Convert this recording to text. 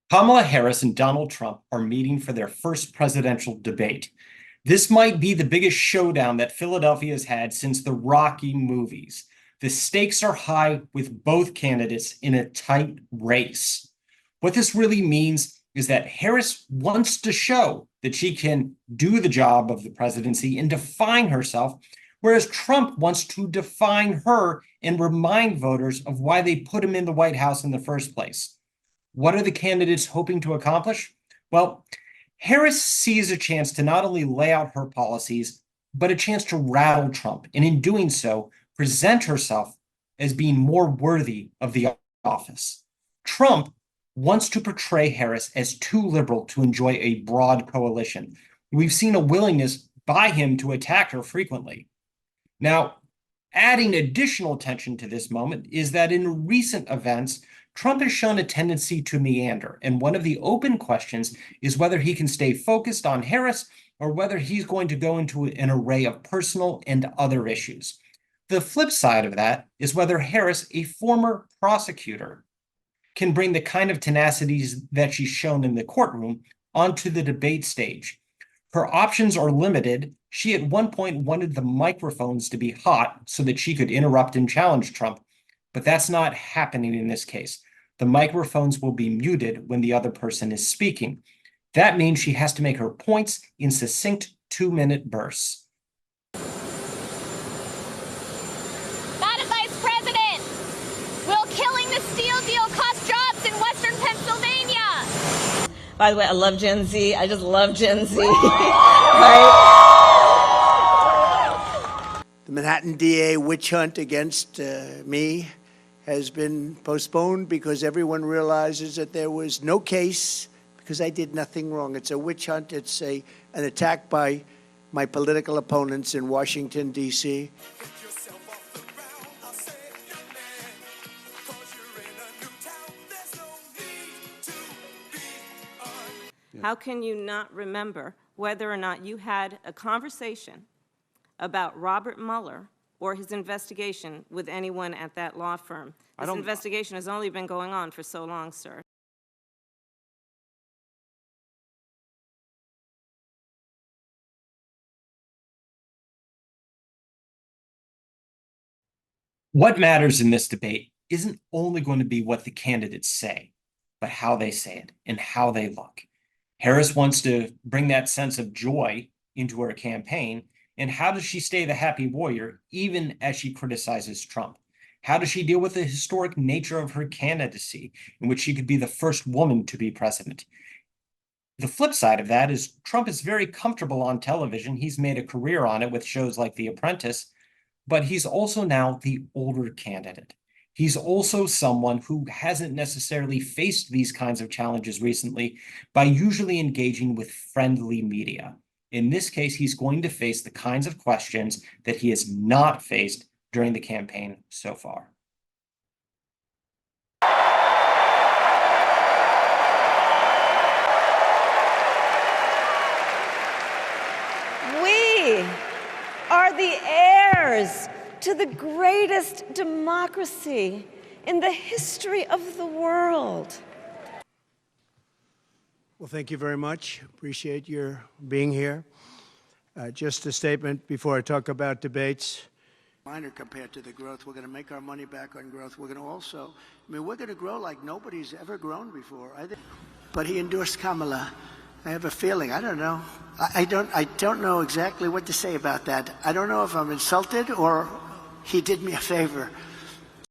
Kamala Harris and Donald Trump are meeting for their first presidential debate. This might be the biggest showdown that Philadelphia has had since the Rocky movies. The stakes are high with both candidates in a tight race. What this really means is that Harris wants to show that she can do the job of the presidency and define herself, whereas Trump wants to define her and remind voters of why they put him in the White House in the first place. What are the candidates hoping to accomplish? Well, Harris sees a chance to not only lay out her policies, but a chance to rattle Trump, and in doing so, present herself as being more worthy of the office. Trump wants to portray Harris as too liberal to enjoy a broad coalition. We've seen a willingness by him to attack her frequently. Now, adding additional tension to this moment is that in recent events, Trump has shown a tendency to meander, and one of the open questions is whether he can stay focused on Harris or whether he's going to go into an array of personal and other issues. The flip side of that is whether Harris, a former prosecutor, can bring the kind of tenacities that she's shown in the courtroom onto the debate stage. Her options are limited. She at one point wanted the microphones to be hot so that she could interrupt and challenge Trump, but that's not happening in this case. The microphones will be muted when the other person is speaking. That means she has to make her points in succinct 2-minute bursts. Madam Vice President, will killing the steel deal cost jobs in Western Pennsylvania? By the way, I love Gen Z. I just love Gen Z. Right? The Manhattan DA witch hunt against me has been postponed because everyone realizes that there was no case because I did nothing wrong. It's a witch hunt. It's an attack by my political opponents in Washington, D.C. How can you not remember whether or not you had a conversation about Robert Mueller or his investigation with anyone at that law firm? This investigation has only been going on for so long, sir. What matters in this debate isn't only going to be what the candidates say, but how they say it and how they look. Harris wants to bring that sense of joy into her campaign. And how does she stay the happy warrior even as she criticizes Trump? How does she deal with the historic nature of her candidacy, in which she could be the first woman to be president? The flip side of that is Trump is very comfortable on television. He's made a career on it with shows like The Apprentice, but he's also now the older candidate. He's also someone who hasn't necessarily faced these kinds of challenges recently by usually engaging with friendly media. In this case, he's going to face the kinds of questions that he has not faced during the campaign so far. We are the heirs to the greatest democracy in the history of the world. Well, thank you very much. Appreciate your being here. Just a statement before I talk about debates. Minor compared to the growth. We're going to make our money back on growth. We're going to also, we're going to grow like nobody's ever grown before. But he endorsed Kamala. I have a feeling. I don't know. I don't know exactly what to say about that. I don't know if I'm insulted or he did me a favor.